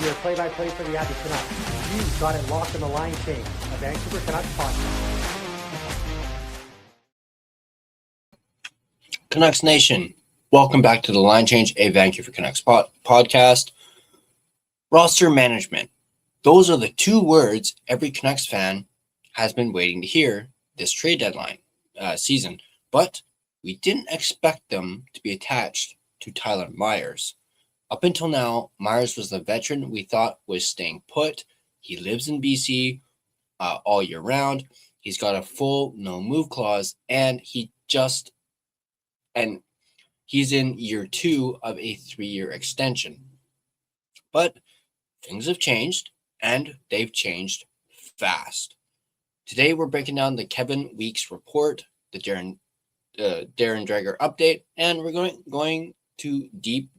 your play-by-play for the Abby Canucks. You got it locked in the line change, a Vancouver Canucks podcast. Canucks Nation, welcome back to the Line Change, a Vancouver Canucks podcast. Roster management. Those are the two words every Canucks fan has been waiting to hear this trade deadline season, but we didn't expect them to be attached to Tyler Myers. Up until now, Myers was the veteran we thought was staying put. He lives in BC all year round. He's got a full no-move clause, and he's in year 2 of a 3-year extension. But things have changed, and they've changed fast. Today, we're breaking down the Kevin Weeks report, the Darren Dreger update, and we're going deep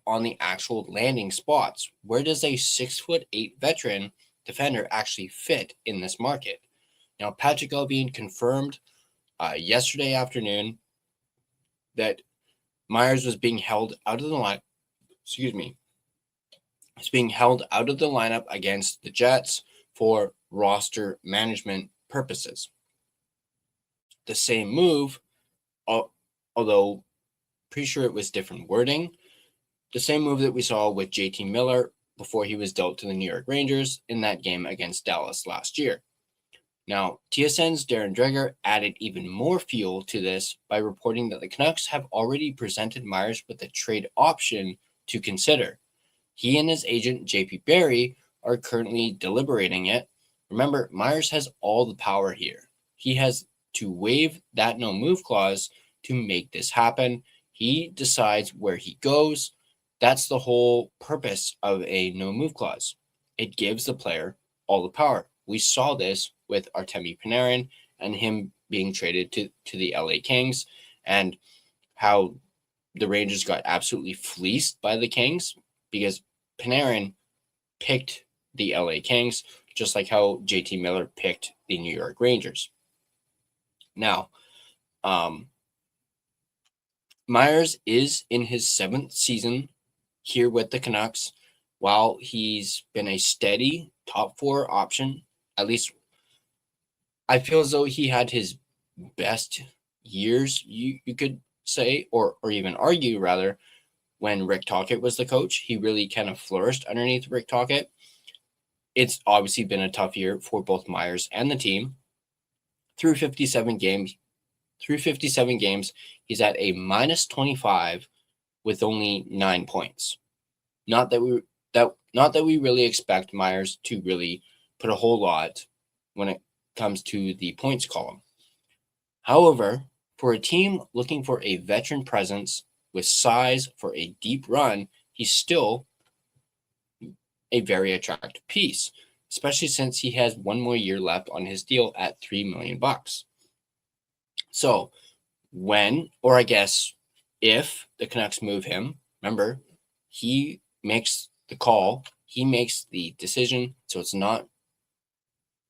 on the actual landing spots. Where does a 6'8" veteran defender actually fit in this market? Now, Patrick Allvin confirmed yesterday afternoon that Myers was being held out of the line. It's being held out of the lineup against the Jets for roster management purposes. The same move, although pretty sure it was different wording, the same move that we saw with JT Miller before he was dealt to the New York Rangers in that game against Dallas last year. Now, TSN's Darren Dreger added even more fuel to this by reporting that the Canucks have already presented Myers with a trade option to consider. He and his agent, JP Barry, are currently deliberating it. Remember, Myers has all the power here. He has to waive that no-move clause to make this happen. He decides where he goes. That's the whole purpose of a no-move clause. It gives the player all the power. We saw this with Artemi Panarin and him being traded to the LA Kings, and how the Rangers got absolutely fleeced by the Kings because Panarin picked the LA Kings, just like how JT Miller picked the New York Rangers. Now, Myers is in his 7th season here with the Canucks. While he's been a steady top 4 option, at least I feel as though he had his best years, you could say, or even argue rather, when Rick Tocchet was the coach. He really kind of flourished underneath Rick Tocchet. It's obviously been a tough year for both Myers and the team. Through 57 games, he's at a -25 with only 9 points. Not that we really expect Myers to really put a whole lot when it comes to the points column. However, for a team looking for a veteran presence with size for a deep run, he's still a very attractive piece, especially since he has 1 more year left on his deal at $3 million. So if the Canucks move him, remember, he makes the call, he makes the decision, so it's not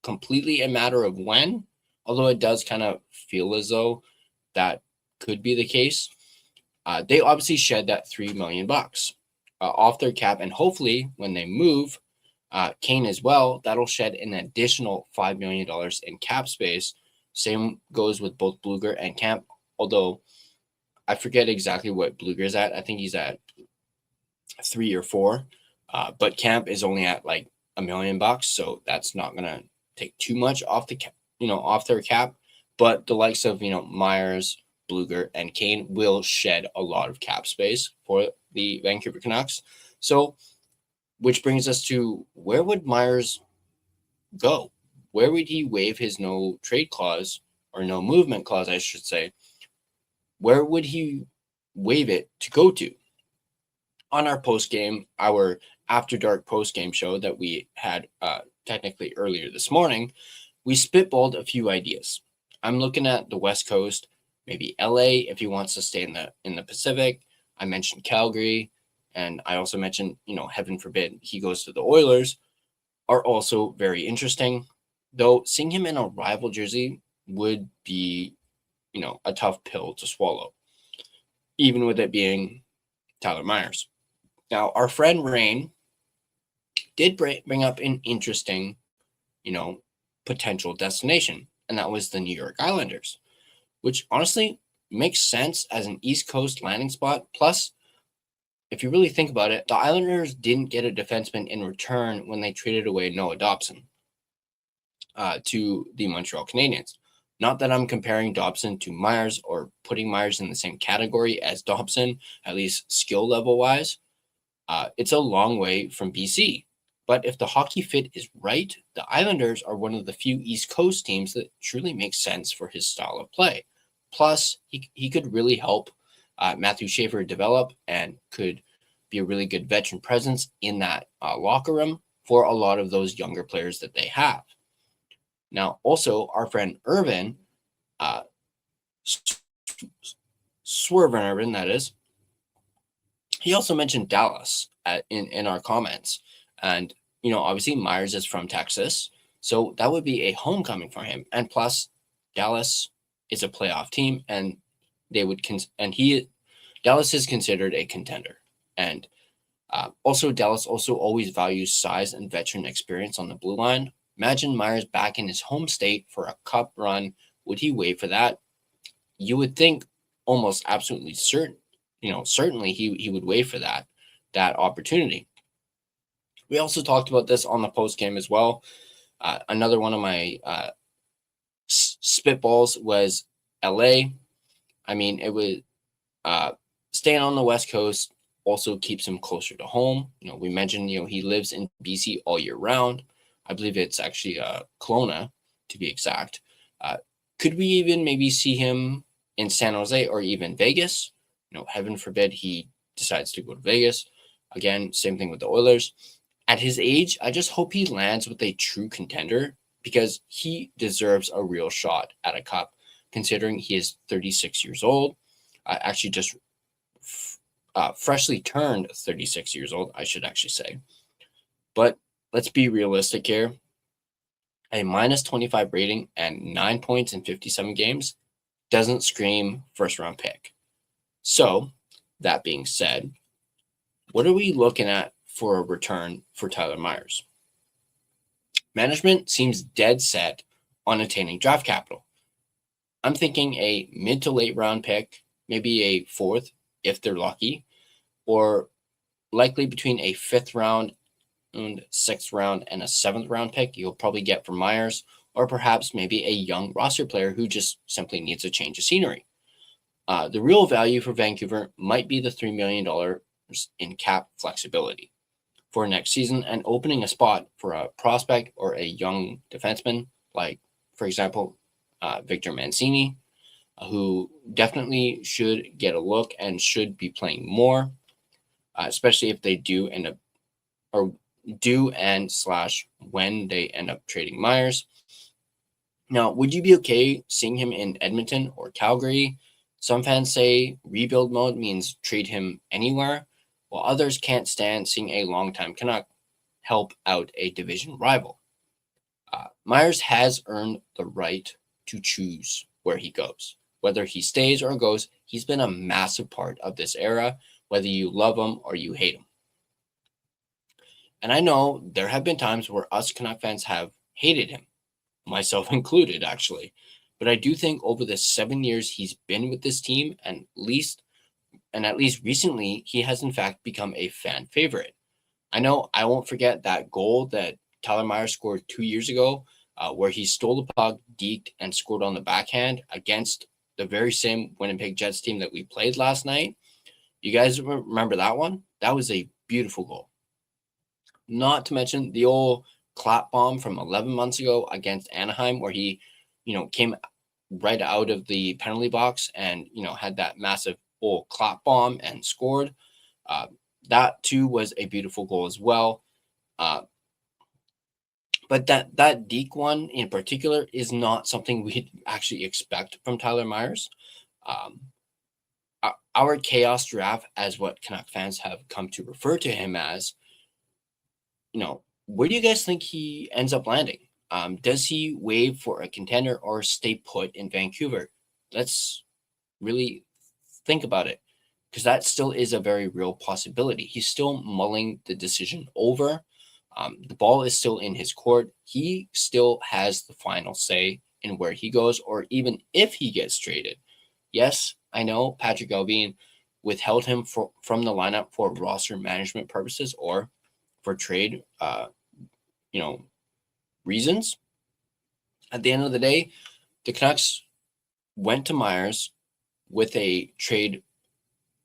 completely a matter of when, although it does kind of feel as though that could be the case. They obviously shed that $3 million off their cap, and hopefully when they move Kane as well, that'll shed an additional $5 million in cap space. Same goes with both Blueger and Camp, although I forget exactly what Blueger's at. I think he's at 3 or 4, but Camp is only at like $1 million, so that's not gonna take too much off the cap, off their cap. But the likes of Myers, Blueger, and Kane will shed a lot of cap space for the Vancouver Canucks. So, which brings us to, where would Myers go? Where would he waive his no trade clause, or no movement clause, I should say? Where would he waive it to go to? On our our After Dark post-game show that we had technically earlier this morning, we spitballed a few ideas. I'm looking at the West Coast, maybe LA if he wants to stay in the Pacific. I mentioned Calgary, and I also mentioned, heaven forbid he goes to the Oilers, are also very interesting. Though seeing him in a rival jersey would be, a tough pill to swallow, even with it being Tyler Myers. Now, our friend Rain did bring up an interesting, potential destination, and that was the New York Islanders, which honestly makes sense as an East Coast landing spot. Plus, if you really think about it, the Islanders didn't get a defenseman in return when they traded away Noah Dobson to the Montreal Canadiens. Not that I'm comparing Dobson to Myers or putting Myers in the same category as Dobson, at least skill level wise. It's a long way from BC. But if the hockey fit is right, the Islanders are one of the few East Coast teams that truly makes sense for his style of play. Plus, he could really help Matthew Schaefer develop and could be a really good veteran presence in that locker room for a lot of those younger players that they have. Now, also, our friend Irvin, Swervin Irvin, that is, he also mentioned Dallas in our comments. And, obviously Myers is from Texas, so that would be a homecoming for him. And plus, Dallas is a playoff team, and Dallas is considered a contender. And also, Dallas also always values size and veteran experience on the blue line. Imagine Myers back in his home state for a cup run. Would he wait for that? You would think almost absolutely certain, certainly he would wait for that opportunity. We also talked about this on the post game as well. Another one of my spitballs was LA. I mean, it was staying on the West Coast also keeps him closer to home. We mentioned, he lives in BC all year round. I believe it's actually Kelowna, to be exact. Could we even maybe see him in San Jose or even Vegas? Heaven forbid he decides to go to Vegas. Again, same thing with the Oilers. At his age, I just hope he lands with a true contender because he deserves a real shot at a cup, considering he is 36 years old. Actually, just freshly turned 36 years old, I should actually say. But let's be realistic here. A minus 25 rating and 9 points in 57 games doesn't scream first-round pick. So, that being said, what are we looking at for a return for Tyler Myers? Management seems dead set on attaining draft capital. I'm thinking a mid to late round pick, maybe a fourth if they're lucky, or likely between a fifth round and sixth round and a seventh round pick you'll probably get from Myers, or perhaps maybe a young roster player who just simply needs a change of scenery. The real value for Vancouver might be the $3 million in cap flexibility for next season and opening a spot for a prospect or a young defenseman, like, for example, Victor Mancini, who definitely should get a look and should be playing more, especially if they do end up, or do and / when they end up trading Myers. Now, would you be okay seeing him in Edmonton or Calgary? Some fans say rebuild mode means trade him anywhere, while others can't stand seeing a longtime Canuck help out a division rival. Myers has earned the right to choose where he goes. Whether he stays or goes, he's been a massive part of this era, whether you love him or you hate him. And I know there have been times where us Canuck fans have hated him, myself included, actually. But I do think over the 7 years he's been with this team, and at least recently, he has in fact become a fan favorite. I know I won't forget that goal that Tyler Myers scored 2 years ago, where he stole the puck, deked, and scored on the backhand against the very same Winnipeg Jets team that we played last night. You guys remember that one? That was a beautiful goal. Not to mention the old clap bomb from 11 months ago against Anaheim, where he, came right out of the penalty box and, had that massive old clap bomb and scored. That too was a beautiful goal as well. But that deke one in particular is not something we'd actually expect from Tyler Myers. Our chaos draft, as what Canuck fans have come to refer to him as, where do you guys think he ends up landing? Does he waive for a contender or stay put in Vancouver? Let's really think about it, because that still is a very real possibility. He's still mulling the decision over, The ball is still in his court. He still has the final say in where he goes, or even if he gets traded. Yes, I know Patrick Allvin withheld him from the lineup for roster management purposes or for trade, reasons. At the end of the day, the Canucks went to Myers with a trade.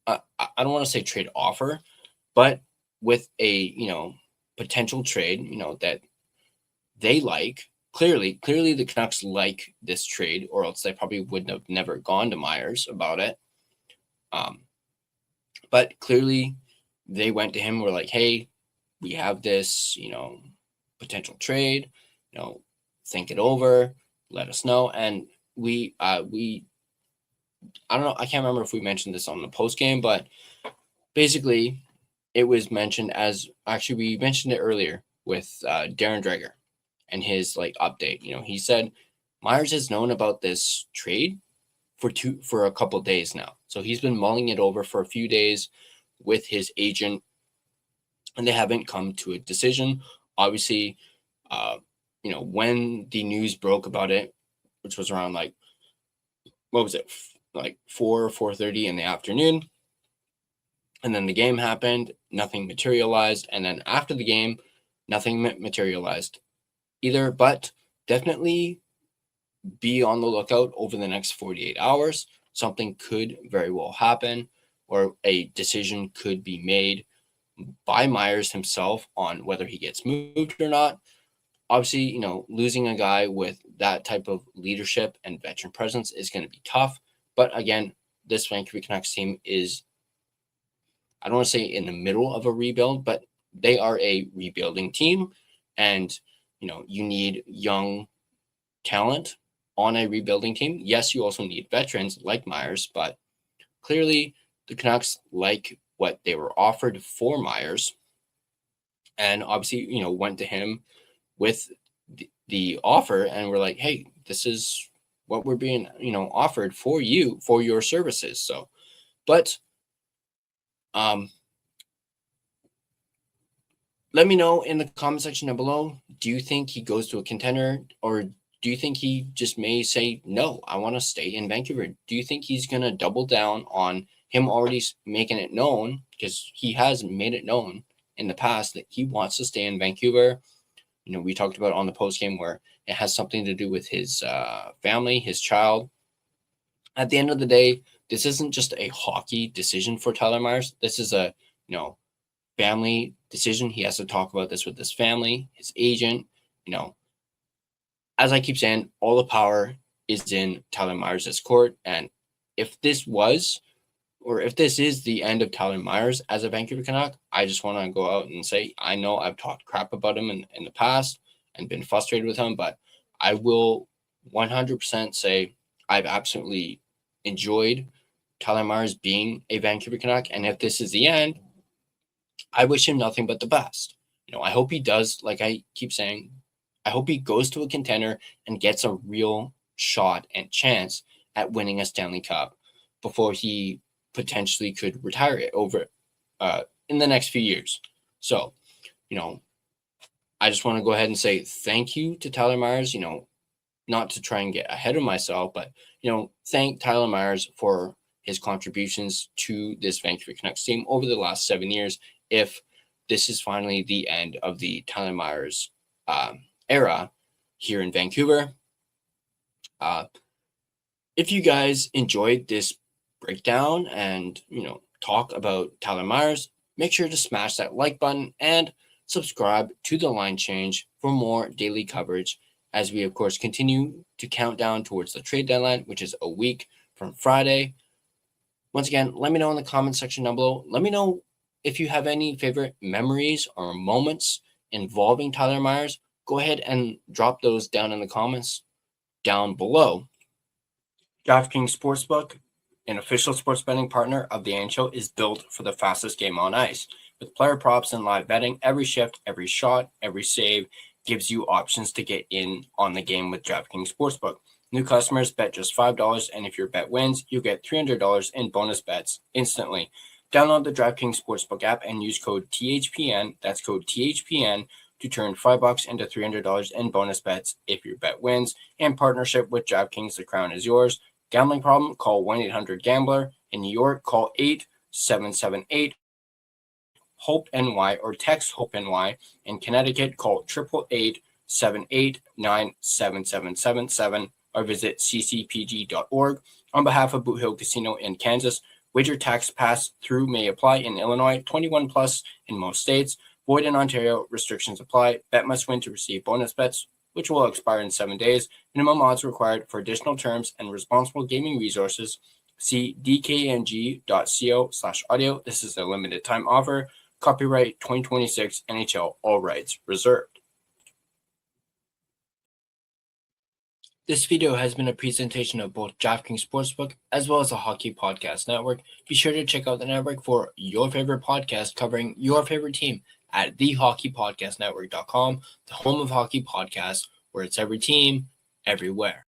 I don't want to say trade offer, but with a potential trade, that they like. Clearly the Canucks like this trade, or else they probably would have never gone to Myers about it. But clearly they went to him. We're like, hey, we have this, potential trade. Think it over. Let us know. And we I don't know. I can't remember if we mentioned this on the post game, but basically it was mentioned as actually we mentioned it earlier with Darren Dreger and his update. He said Myers has known about this trade for a couple of days now. So he's been mulling it over for a few days with his agent, and they haven't come to a decision. Obviously, when the news broke about it, which was around 4:30 in the afternoon, and then the game happened, nothing materialized, and then after the game, nothing materialized either. But definitely be on the lookout over the next 48 hours. Something could very well happen, or a decision could be made by Myers himself on whether he gets moved or not. Obviously, losing a guy with that type of leadership and veteran presence is going to be tough. But again, this Vancouver Canucks team is, I don't want to say in the middle of a rebuild, but they are a rebuilding team. And, you need young talent on a rebuilding team. Yes, you also need veterans like Myers, but clearly the Canucks like what they were offered for Myers. And obviously, went to him with the offer, and we're like, hey, this is what we're being, offered for you, for your services. So, but let me know in the comment section down below, do you think he goes to a contender, or do you think he just may say, no, I want to stay in Vancouver? Do you think he's going to double down on him already making it known, because he has made it known in the past that he wants to stay in Vancouver? We talked about on the post game where it has something to do with his family, his child. At the end of the day, this isn't just a hockey decision for Tyler Myers. This is a, family decision. He has to talk about this with his family, his agent. As I keep saying, all the power is in Tyler Myers' court. And if this is the end of Tyler Myers as a Vancouver Canuck, I just want to go out and say, I know I've talked crap about him in the past and been frustrated with him, but I will 100% say I've absolutely enjoyed Tyler Myers being a Vancouver Canuck. And if this is the end, I wish him nothing but the best. I hope he does, like I keep saying, I hope he goes to a contender and gets a real shot and chance at winning a Stanley Cup before he potentially could retire it over in the next few years. So, I just want to go ahead and say thank you to Tyler Myers, not to try and get ahead of myself, but, thank Tyler Myers for his contributions to this Vancouver Canucks team over the last 7 years. If this is finally the end of the Tyler Myers era here in Vancouver. If you guys enjoyed this breakdown and, talk about Tyler Myers, make sure to smash that like button and subscribe to The Line Change for more daily coverage as we, of course, continue to count down towards the trade deadline, which is a week from Friday. Once again, let me know in the comment section down below. Let me know if you have any favorite memories or moments involving Tyler Myers. Go ahead and drop those down in the comments down below. DraftKings Sportsbook, an official sports betting partner of the NHL, is built for the fastest game on ice. With player props and live betting, every shift, every shot, every save gives you options to get in on the game with DraftKings Sportsbook. New customers bet just $5, and if your bet wins, you get $300 in bonus bets instantly. Download the DraftKings Sportsbook app and use code THPN, that's code THPN, to turn $5 into $300 in bonus bets if your bet wins. In partnership with DraftKings, the crown is yours. Gambling problem? Call 1-800-GAMBLER. In New York, call 877-8-HOPE-NY or text HOPE-NY. In Connecticut, call 888-789-7777 or visit ccpg.org. On behalf of Boot Hill Casino in Kansas, wager tax pass-through may apply in Illinois, 21 plus in most states. Void in Ontario, restrictions apply. Bet must win to receive bonus bets, which will expire in 7 days. Minimum odds required. For additional terms and responsible gaming resources, see dkng.co/audio. This is a limited time offer. Copyright 2026 NHL, all rights reserved. This video has been a presentation of both DraftKings Sportsbook as well as the Hockey Podcast Network. Be sure to check out the network for your favorite podcast covering your favorite team at thehockeypodcastnetwork.com, the home of hockey podcasts, where it's every team, everywhere.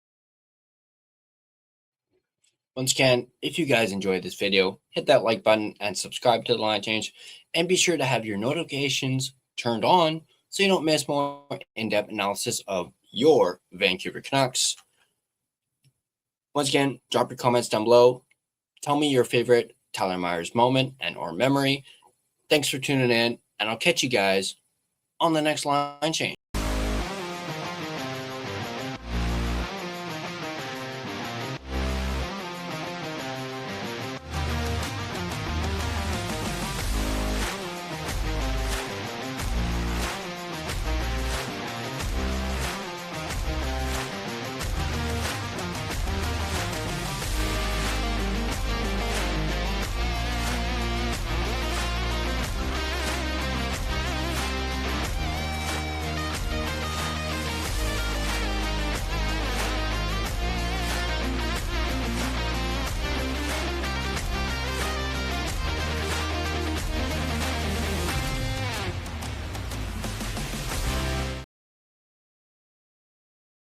Once again, if you guys enjoyed this video, hit that like button and subscribe to The Line Change, and be sure to have your notifications turned on so you don't miss more in-depth analysis of your Vancouver Canucks. Once again, drop your comments down below. Tell me your favorite Tyler Myers moment and or memory. Thanks for tuning in, and I'll catch you guys on the next Line Change.